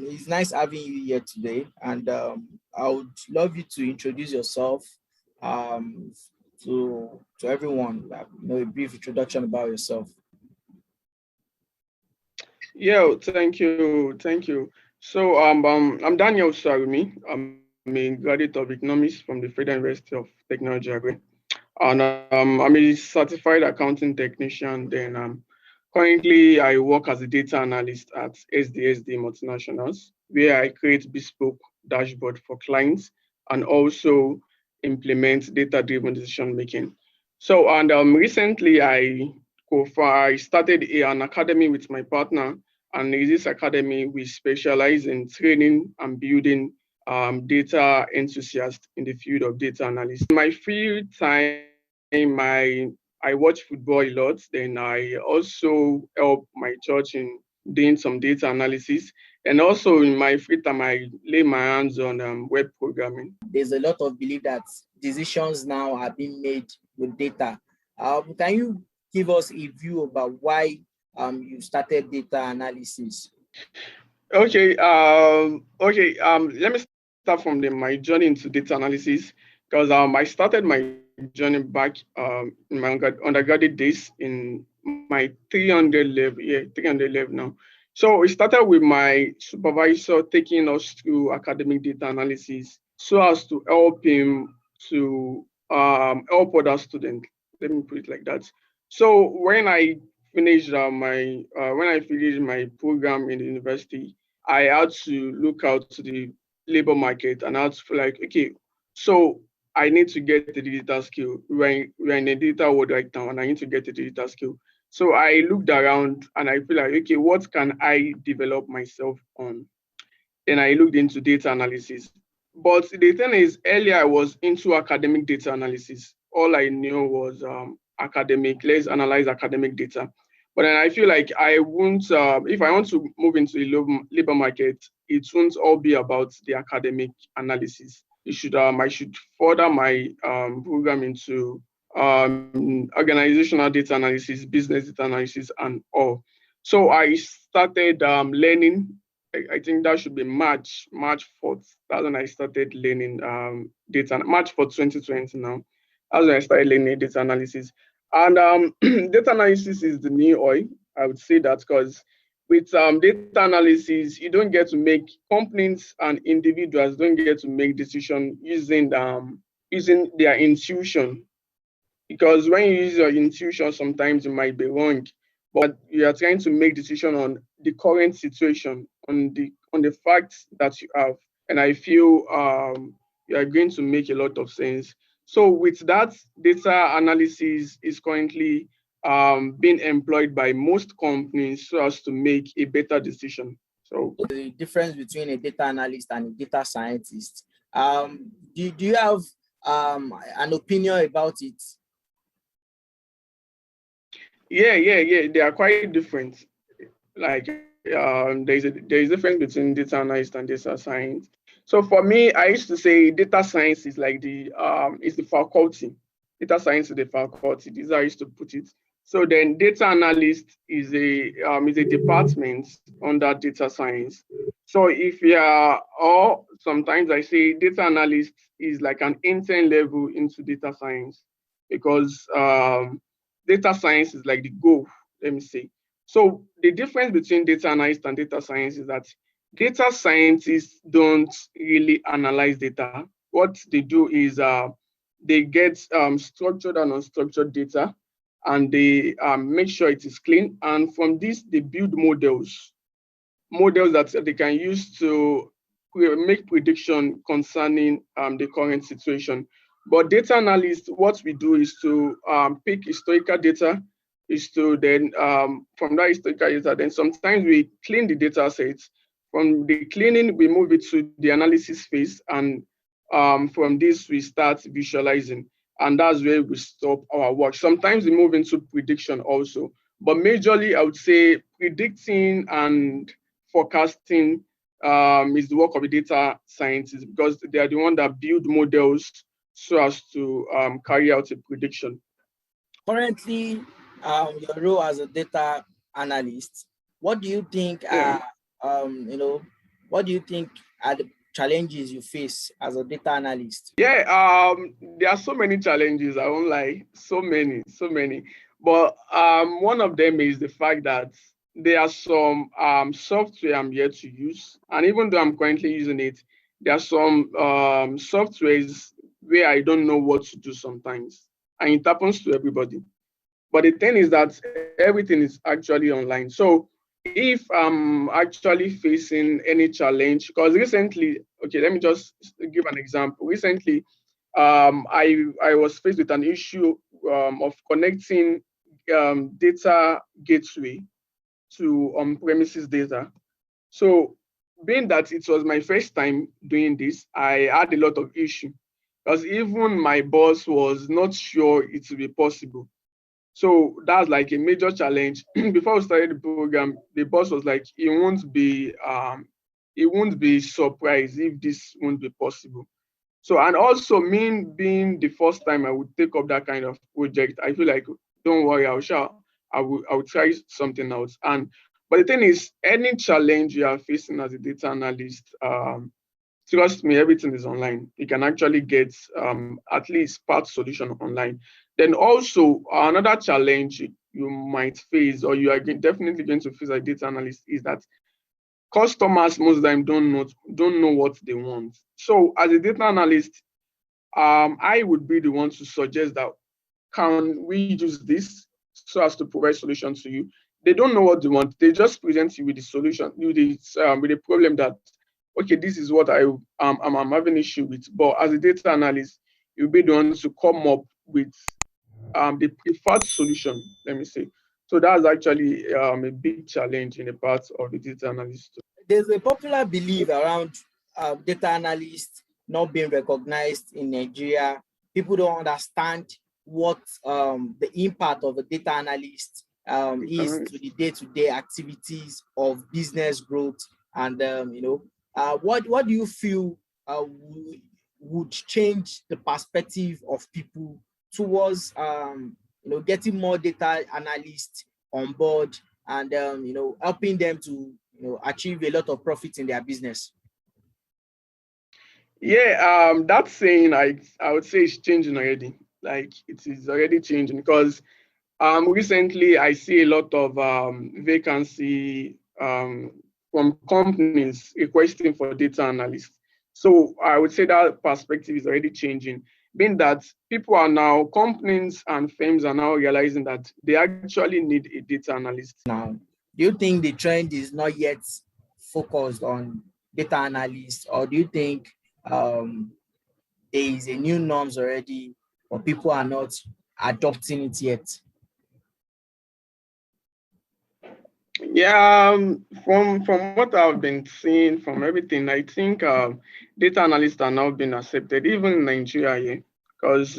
It's nice having you here today, and I would love you to introduce yourself um, to everyone. A brief introduction about yourself. Yeah, thank you. So I'm Daniel Sarumi. I'm a graduate of economics from the Federal University of Technology, and I'm a certified accounting technician. Then currently I work as a data analyst at SDSD multinationals, where I create bespoke dashboard for clients and also implement data-driven decision making. So and recently I started an academy with my partner, and in this academy we specialize in training and building data enthusiasts in the field of data analysis. In my free time, I watch football a lot. Then I also help my church in doing some data analysis. And also in my free time, I lay my hands on web programming. There's a lot of belief that decisions now are being made with data. Can you give us a view about why you started data analysis? Let me start from my journey into data analysis, because I started my journey back in my undergraduate days in my 300 level, 300 level now. So it started with my supervisor taking us through academic data analysis so as to help him to help other students. Let me put it like that. So when I finished my program in the university, I had to look out to the labor market and I had to feel like, okay, so I need to get the digital skill. We're in a digital world right now, and I need to get the digital skill. So I looked around and I feel like, okay, what can I develop myself on? Then I looked into data analysis. But the thing is, earlier I was into academic data analysis. All I knew was academic, let's analyze academic data. But then I feel like I won't, if I want to move into the labor market, it won't all be about the academic analysis. I should further my program into organizational data analysis, business data analysis, and all. So I started learning. I think that should be March 4th. That's when I started learning data. March 4th, 2020 now. That's when I started learning data analysis. And data analysis is the new oil. I would say that because with data analysis, you don't get to make companies and individuals don't get to make decisions using their intuition, because when you use your intuition, sometimes it might be wrong, but you are trying to make decision on the current situation, on the facts that you have, and I feel you are going to make a lot of sense. So with that, data analysis is currently being employed by most companies so as to make a better decision. So The difference between a data analyst and a data scientist. Do you have an opinion about it? Yeah. They are quite different. Like there is a difference between data analyst and data science. So for me, I used to say data science is like the faculty. Data science is the faculty. This is how I used to put it. So then data analyst is a department under data science. So if you are, or sometimes I say data analyst is like an intern level into data science, because data science is like the goal, let me say. So the difference between data analyst and data science is that data scientists don't really analyze data. What they do is they get structured and unstructured data, and they make sure it is clean. And from this, they build models that they can use to make prediction concerning the current situation. But data analysts, what we do is to pick historical data, is to then from that historical data, then sometimes we clean the data sets. From the cleaning, we move it to the analysis phase, and from this we start visualizing, and that's where we stop our work. Sometimes we move into prediction also, but majorly I would say predicting and forecasting is the work of the data scientists, because they are the one that build models so as to carry out a prediction. Currently, your role as a data analyst, what do you think Yeah. are, what do you think are the challenges you face as a data analyst? Yeah, there are so many challenges, I won't lie, so many, so many. But one of them is the fact that there are some software I'm yet to use. And even though I'm currently using it, there are some softwares where I don't know what to do sometimes. And it happens to everybody. But the thing is that everything is actually online. So if I'm actually facing any challenge, because recently, okay, let me just give an example. Recently, I was faced with an issue of connecting data gateway to on-premises data. So being that it was my first time doing this, I had a lot of issue, because even my boss was not sure it would be possible. So that's like a major challenge. Before we started the program, the boss was like, he won't be surprised if this won't be possible. So, and also me being the first time I would take up that kind of project, I feel like, don't worry, I will try something else. And but the thing is, any challenge you are facing as a data analyst, trust me, everything is online. You can actually get at least part solution online. Then also another challenge you might face, or you are definitely going to face as a data analyst, is that customers most of the time don't know what they want. So as a data analyst, I would be the one to suggest that, can we use this so as to provide solution to you? They don't know what they want. They just present you with the solution, with the problem that, okay, this is what I'm having issue with. But as a data analyst, you'll be the one to come up with the preferred solution, let me say. So that's actually a big challenge in the part of the data analyst. There's a popular belief around data analysts not being recognized in Nigeria. People don't understand what the impact of a data analyst is to the day-to-day activities of business growth. And what do you feel would change the perspective of people towards getting more data analysts on board and helping them to achieve a lot of profit in their business? Yeah, that saying I would say is changing already. Like it is already changing, because recently I see a lot of vacancy from companies requesting for data analysts. So I would say that perspective is already changing, being that companies and firms are now realizing that they actually need a data analyst. Now, do you think the trend is not yet focused on data analysts, or do you think there is a new norms already, but people are not adopting it yet? Yeah, from what I've been seeing, from everything, I think data analysts are now being accepted, even in Nigeria, yeah. Because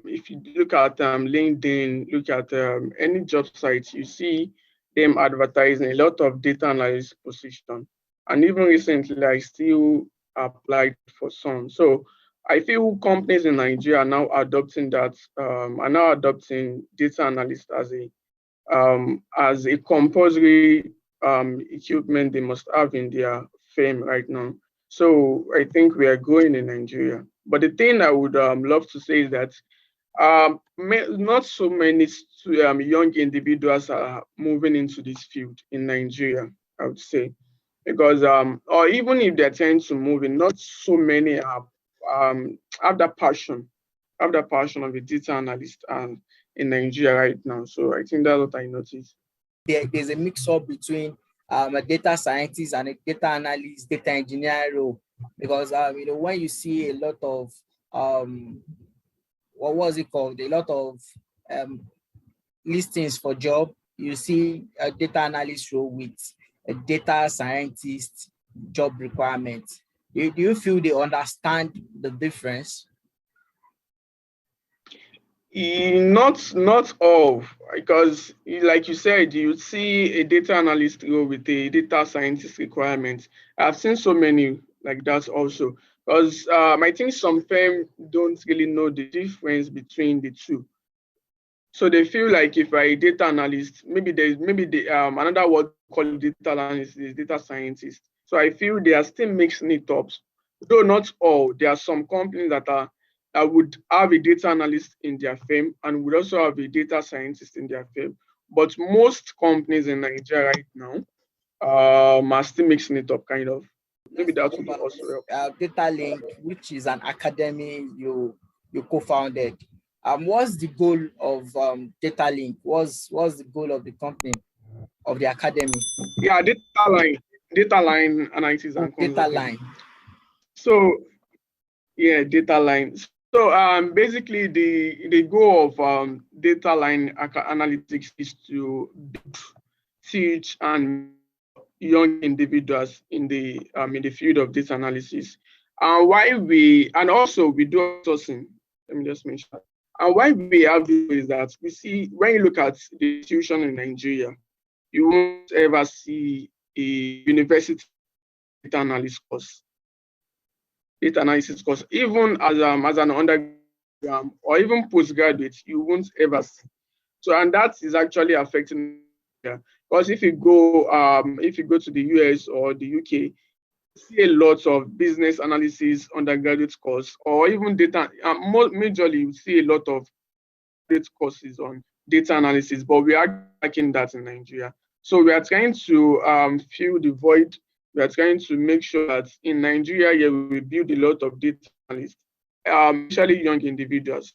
if you look at LinkedIn, look at any job sites, you see them advertising a lot of data analyst position. And even recently, I still applied for some. So I feel companies in Nigeria are now adopting data analyst as a compulsory equipment they must have in their firm right now. So I think we are growing in Nigeria. But the thing I would love to say is that not so many young individuals are moving into this field in Nigeria, I would say, because or even if they're trying to move in, not so many have that passion, of a data analyst in Nigeria right now. So I think that's what I noticed. There's a mix up between a data scientist and a data analyst, data engineer role, because when you see a lot of what was it called? A lot of um, listings for job, you see a data analyst role with a data scientist job requirement. Do you feel they understand the difference? Not all, because like you said, you see a data analyst role with a data scientist requirement. I've seen so many like that also, because I think some firms don't really know the difference between the two. So they feel like if I data analyst, maybe the another word called data analyst is data scientist. So I feel they are still mixing it up. Though not all, there are some companies that would have a data analyst in their firm and would also have a data scientist in their firm. But most companies in Nigeria right now are still mixing it up, kind of. Maybe Let's that talk would about also help. Dataline, which is an academy you co-founded. What's the goal of Dataline? What's the goal of the company, of the academy? Yeah, data line analysis Oh, and consulting. Dataline. So yeah, data line. So basically the goal of data line analytics is to teach and young individuals in the field of data analysis. And why we and also we do outsourcing. Let me just mention that. And why we have this is that we see when you look at the institution in Nigeria, you won't ever see a university data analysis course, even as an undergraduate or even postgraduate, you won't ever see. So, and that is actually affecting, yeah, because if you go to the US or the UK, see a lot of business analysis undergraduate course, or even data. Majorly, you see a lot of great courses on data analysis, but we are lacking that in Nigeria. So we are trying to fill the void. We are trying to make sure that in Nigeria, yeah, we build a lot of data analysts, especially young individuals.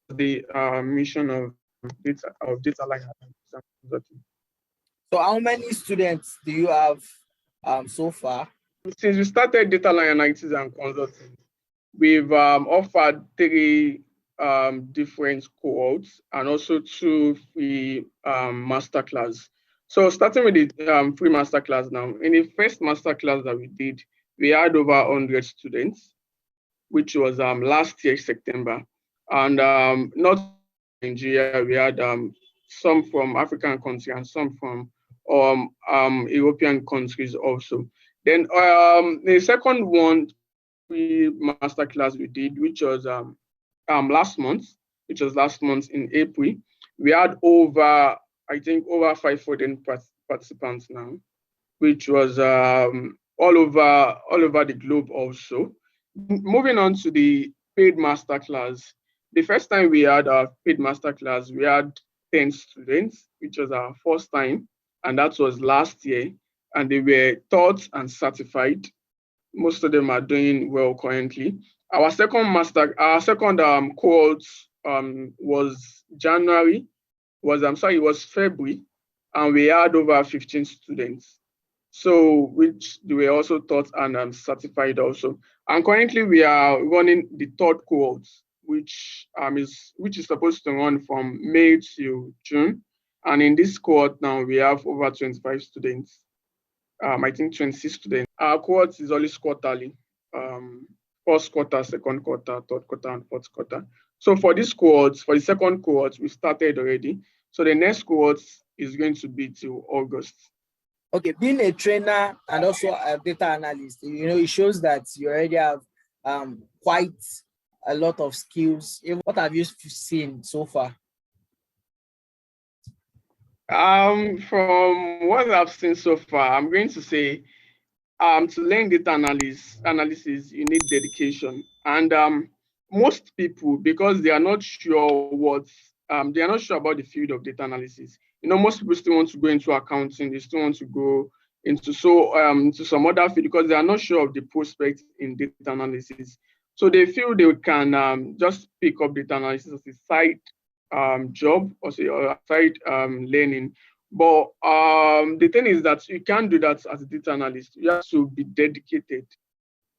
That's the mission of data line analysis. So how many students do you have so far? Since we started data line analysis and consulting, we've offered three different cohorts and also two free masterclass. So starting with the free masterclass now, in the first masterclass that we did, we had over 100 students, which was last year, September. And not Nigeria, we had some from African countries and some from European countries also. Then the second one, free masterclass we did, which was last month, in April. We had I think over 500 participants now, which was all over the globe also. Moving on to the paid masterclass. The first time we had our paid masterclass, we had 10 students, which was our first time, and that was last year. And they were taught and certified. Most of them are doing well currently. Our second cohort was January, it was February, and we had over 15 students. So which they were also taught and certified also. And currently we are running the third cohort, which is supposed to run from May to June. And in this cohort now we have over 25 students. I think 26 students. Our cohort is always quarterly. First quarter, second quarter, third quarter, and fourth quarter. So for the second cohort, we started already. So the next cohort is going to be till August. Okay, being a trainer and also a data analyst, it shows that you already have quite a lot of skills. What have you seen so far? From what I've seen so far, I'm going to say to learn data analysis, you need dedication. And most people, because they are not sure about the field of data analysis. Most people still want to go into accounting. They still want to go into some other field because they are not sure of the prospects in data analysis. So they feel they can just pick up data analysis as a side job or a side learning. But the thing is that you can't do that as a data analyst. You have to be dedicated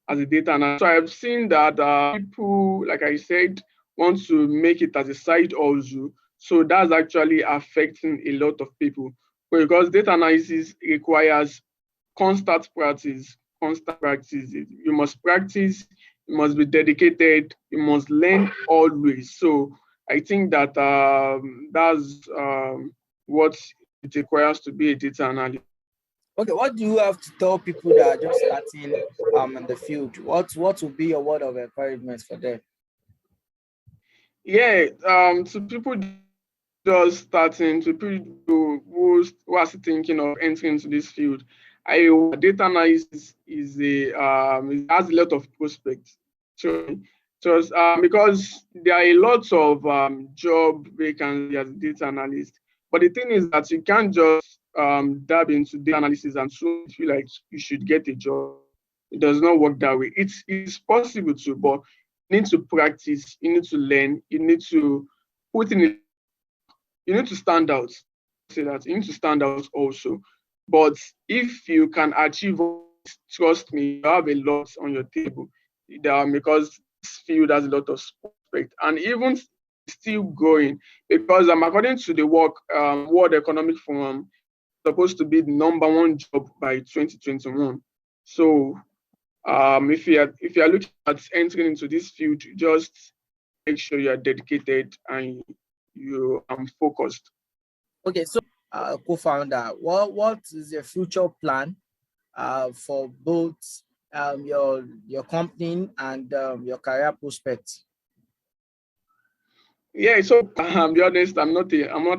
as a data analyst. So I've seen that people, like I said, want to make it as a side also. So that's actually affecting a lot of people because data analysis requires constant practice. Constant practice. You must practice. You must be dedicated. You must learn always. So I think that that's what it requires to be a data analyst. Okay, what do you have to tell people that are just starting in the field? What would be your word of encouragement for them? Yeah, to people just starting, to people who are still thinking of entering into this field, data analysis is a it has a lot of prospects. So just because there are a lot of job vacancies as a data analyst, but the thing is that you can't just dab into data analysis and so feel like you should get a job. It does not work that way. It's possible to, but you need to practice, you need to learn, you need to put in a, you need to stand out. Say that you need to stand out also. But if you can achieve, trust me, you have a lot on your table. Because this field has a lot of prospect, and even still growing. Because according to the World Economic Forum, supposed to be the #1 job by 2021. So if you are looking at entering into this field, just make sure you are dedicated and you are focused. Okay, so co-founder, what is your future plan for both your company and your career prospects? Yeah, so I'm be honest, I'm not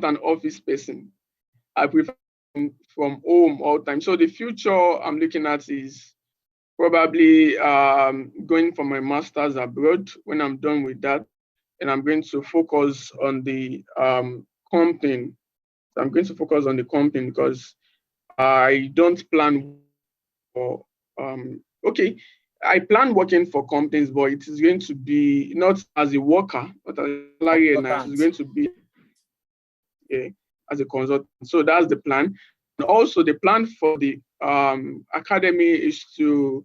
an office person. I prefer from home all the time. So the future I'm looking at is probably going for my master's abroad. When I'm done with that, and I'm going to focus on the company. So I'm going to focus on the company because I don't plan for okay. I plan working for companies, but it is going to be not as a worker, but as a salary earner. It is Consultant. going to be as a consultant. So that's the plan. And also the plan for the academy is to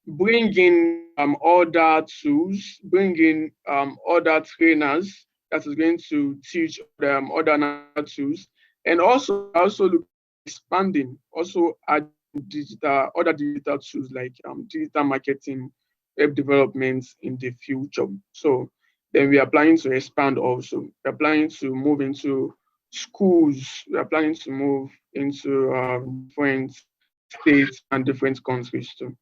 bring in other tools, bring in other trainers that is going to teach other tools, and also look expanding, also add other digital tools like digital marketing, web development in the future. So then we are planning to expand also. We are planning to move into schools. We are planning to move into different states and different countries too.